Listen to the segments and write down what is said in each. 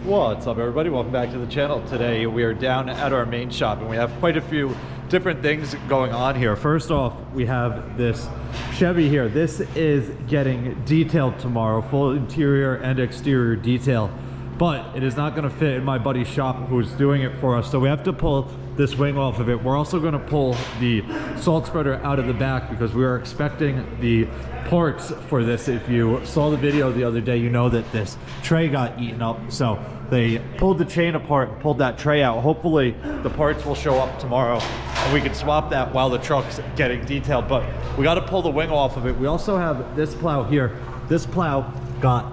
What's up, everybody? Welcome back to the channel. Today we are down at our main shop and we have quite a few different things going on here. First off, we have this Chevy here. This is getting detailed tomorrow, full interior and exterior detail, but it is not going to fit in my buddy's shop who's doing it for us, so we have to pull this wing off of it. We're also going to pull the salt spreader out of the back because we are expecting the parts for this. If you saw the video the other day, you know that this tray got eaten up, so they pulled the chain apart and pulled that tray out. Hopefully the parts will show up tomorrow and we can swap that while the truck's getting detailed, but we got to pull the wing off of it. We also have this plow here. This plow got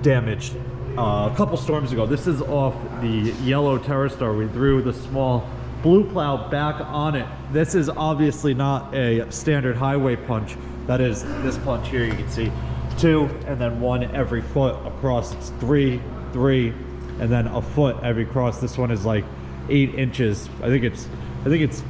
damaged a couple storms ago. This is off the yellow TerraStar. We threw the small blue plow back on it. This is obviously not a standard highway punch. That is this punch here. You can see 2 and then 1 every foot across. It's 3, 3, and then a foot every cross. This one is like 8 inches. I think it's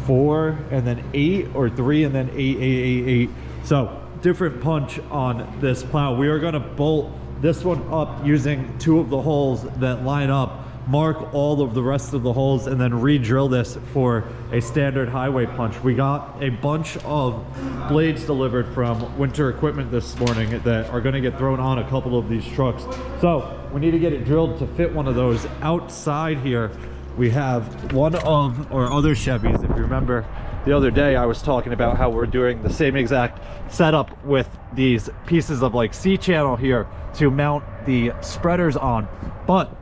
4 and then 8, or 3 and then 8, 8, 8, 8. So different punch on this plow. We are going to bolt this one up using 2 of the holes that line up, mark all of the rest of the holes, and then re-drill this for a standard highway punch. We got a bunch of blades delivered from Winter Equipment this morning that are going to get thrown on a couple of these trucks, so we need to get it drilled to fit one of those. Outside here we have one of our other Chevys. If you remember the other day, I was talking about how we're doing the same exact setup with these pieces of like C-channel here to mount the spreaders on, but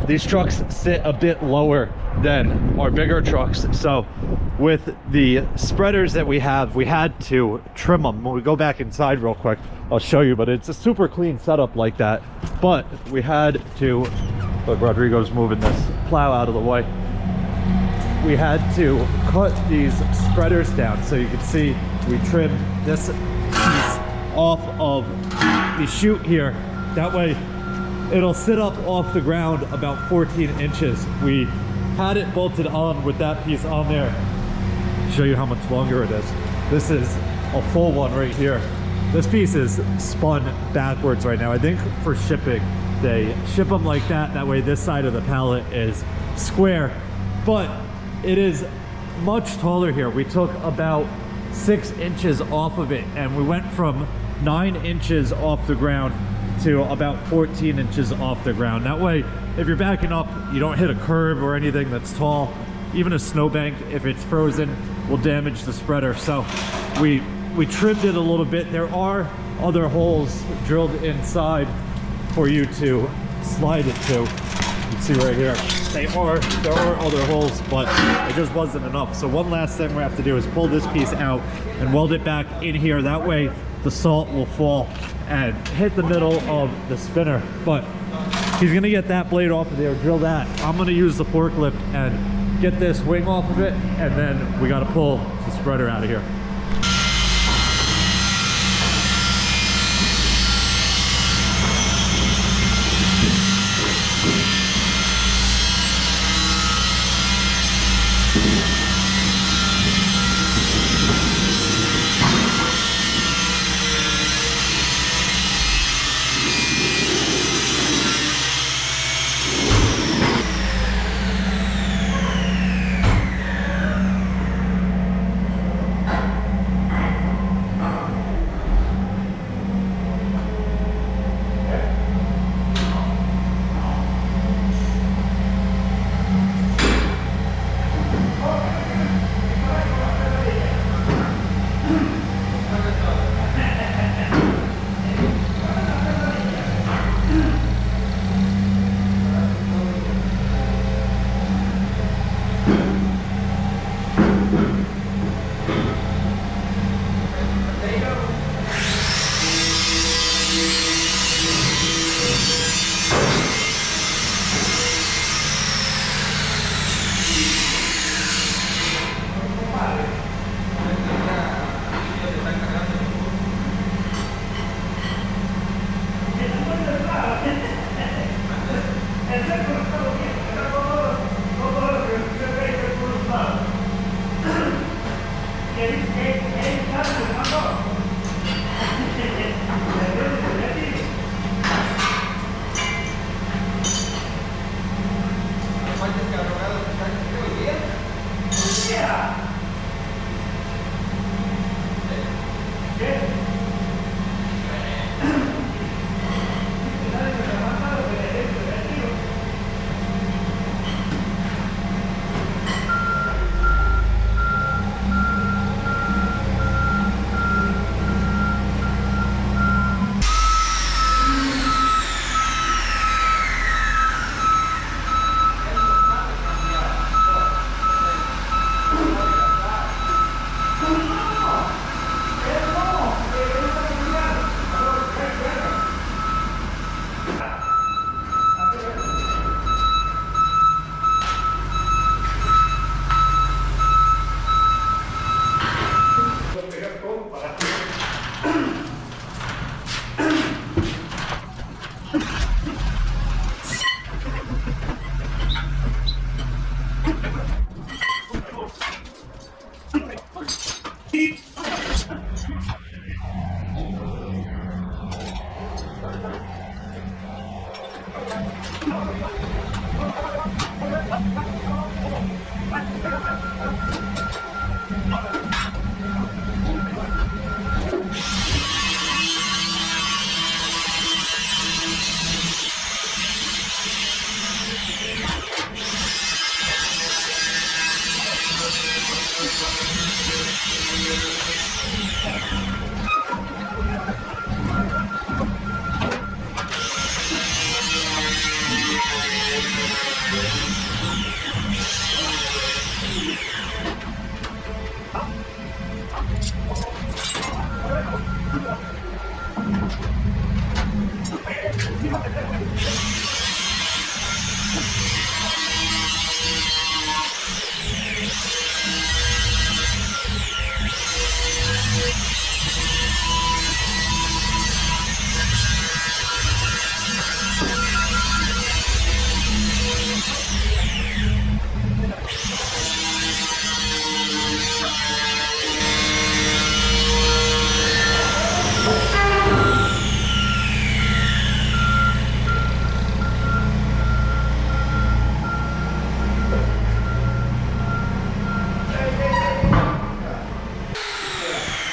these trucks sit a bit lower than our bigger trucks, so with the spreaders that we have, we had to trim them. When we go back inside real quick, I'll show you, but it's a super clean setup like that. But we had to, look, Rodrigo's moving this plow out of the way. We had to cut these spreaders down, so you can see we trimmed this piece off of the chute here. That way it'll sit up off the ground about 14 inches. We had it bolted on with that piece on there. I'll show you how much longer it is. This is a full one right here. This piece is spun backwards right now. I think for shipping, they ship them like that. That way this side of the pallet is square, but it is much taller here. We took about 6 inches off of it, and we went from 9 inches off the ground to about 14 inches off the ground. That way, if you're backing up, you don't hit a curb or anything that's tall. Even a snowbank, if it's frozen, will damage the spreader. So we trimmed it a little bit. There are other holes drilled inside for you to slide it to. You can see right here, there are other holes, but it just wasn't enough. So one last thing we have to do is pull this piece out and weld it back in here. That way the salt will fall and hit the middle of the spinner. But he's gonna get that blade off of there, drill that. I'm gonna use the forklift and get this wing off of it, and then we gotta pull the spreader out of here.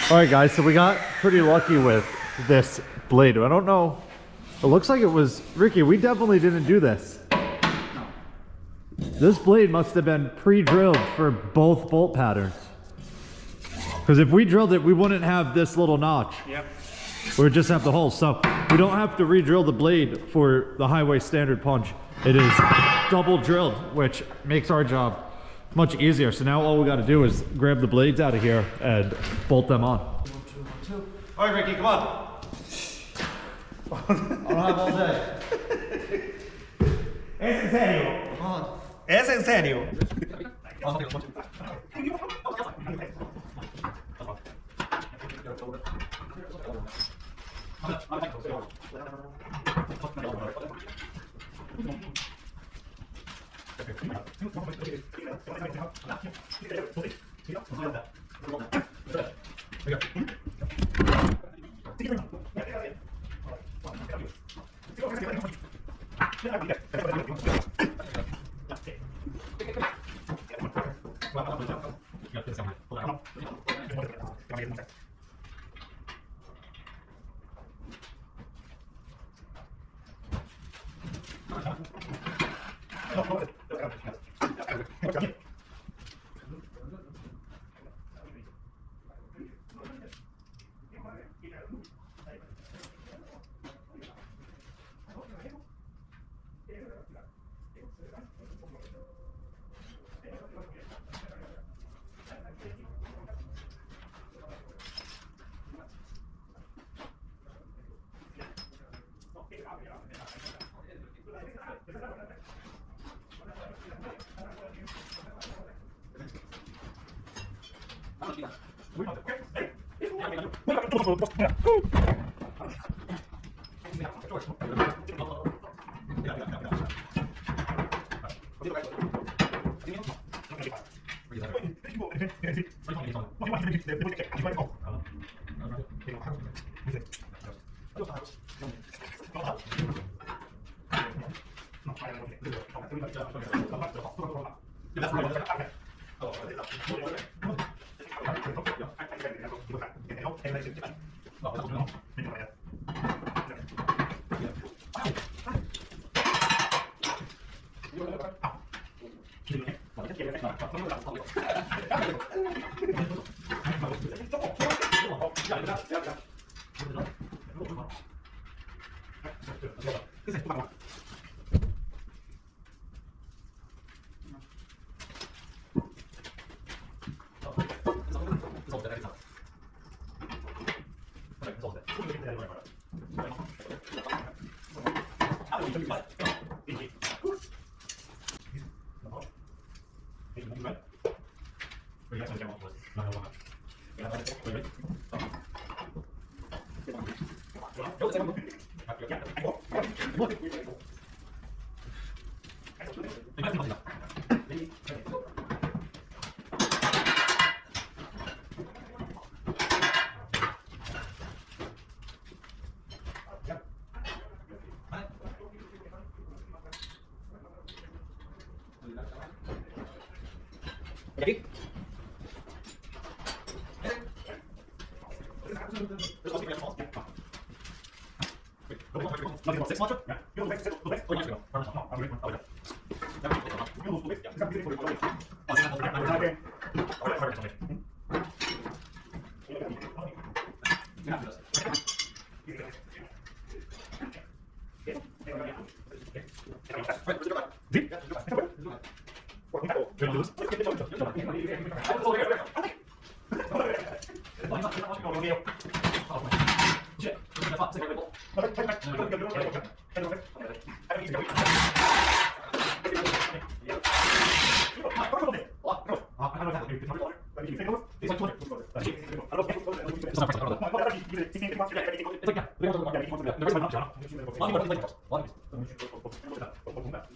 All right, guys, so we got pretty lucky with this blade. I don't know. It looks like it was Ricky. We definitely didn't do this. This blade must have been pre-drilled for both bolt patterns. Because if we drilled it, we wouldn't have this little notch. Yep. We would just have the hole. So we don't have to re-drill the blade for the highway standard punch. It is double drilled, which makes our job much easier. So now all we got to do is grab the blades out of here and bolt them on. 1, 2, 1, 2. All right, Ricky, come on. I don't have all day. Es en serio. Come on. Es en serio.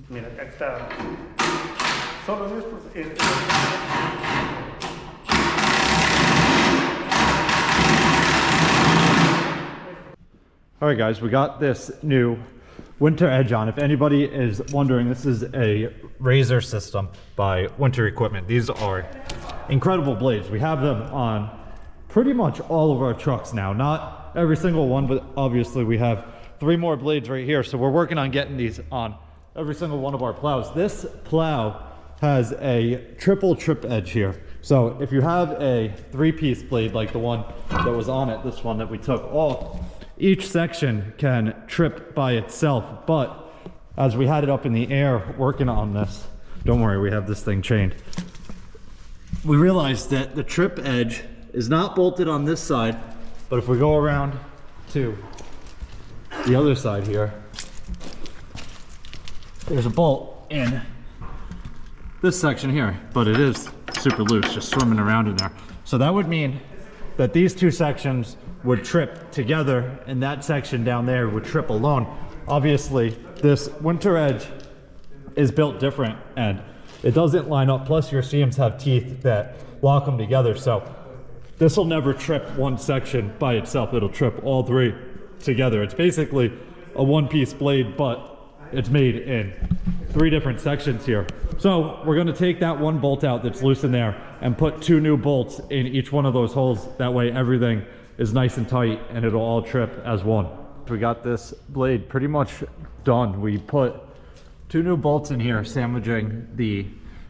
Mira, acá está. Solo estos. All right, guys, we got this new winter edge on. If anybody is wondering, this is a razor system by Winter Equipment. These are incredible blades. We have them on pretty much all of our trucks now. Not every single one, but obviously we have 3 more blades right here. So we're working on getting these on every single one of our plows. This plow has a triple trip edge here. So if you have a 3-piece blade like the one that was on it, this one that we took off, each section can trip by itself. But as we had it up in the air working on this, don't worry, we have this thing chained. We realized that the trip edge is not bolted on this side, but if we go around to the other side here, there's a bolt in this section here, but it is super loose, just swimming around in there. So that would mean that these 2 sections would trip together and that section down there would trip alone. Obviously, this winter edge is built different and it doesn't line up. Plus your seams have teeth that lock them together. So this will never trip one section by itself. It'll trip all 3 together. It's basically a 1-piece blade, but it's made in 3 different sections here. So we're gonna take that 1 bolt out that's loose in there and put 2 new bolts in each one of those holes. That way everything is nice and tight and it'll all trip as one. We got this blade pretty much done. We put 2 new bolts in here sandwiching the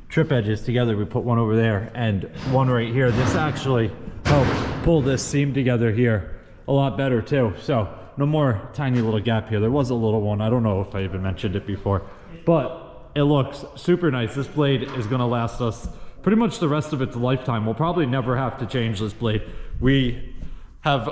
trip edges together. We put one over there and one right here. This actually helped pull this seam together here a lot better too. So no more tiny little gap here. There was a little one. I don't know if I even mentioned it before, but it looks super nice. This blade is gonna last us pretty much the rest of its lifetime. We'll probably never have to change this blade. We have,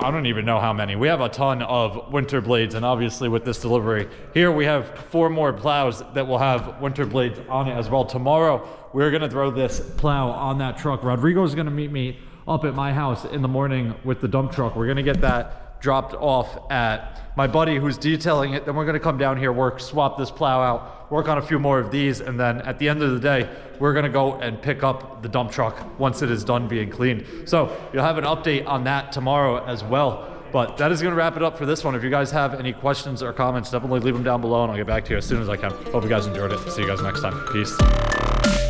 I don't even know how many. We have a ton of winter blades, and obviously with this delivery here, we have 4 more plows that will have winter blades on it as well. Tomorrow, we're gonna throw this plow on that truck. Rodrigo's gonna meet me up at my house in the morning with the dump truck. We're gonna get that dropped off at my buddy who's detailing it. Then we're gonna come down here, swap this plow out, work on a few more of these, and then at the end of the day, we're gonna go and pick up the dump truck once it is done being cleaned. So you'll have an update on that tomorrow as well. But that is gonna wrap it up for this one. If you guys have any questions or comments, definitely leave them down below and I'll get back to you as soon as I can. Hope you guys enjoyed it. See you guys next time. Peace.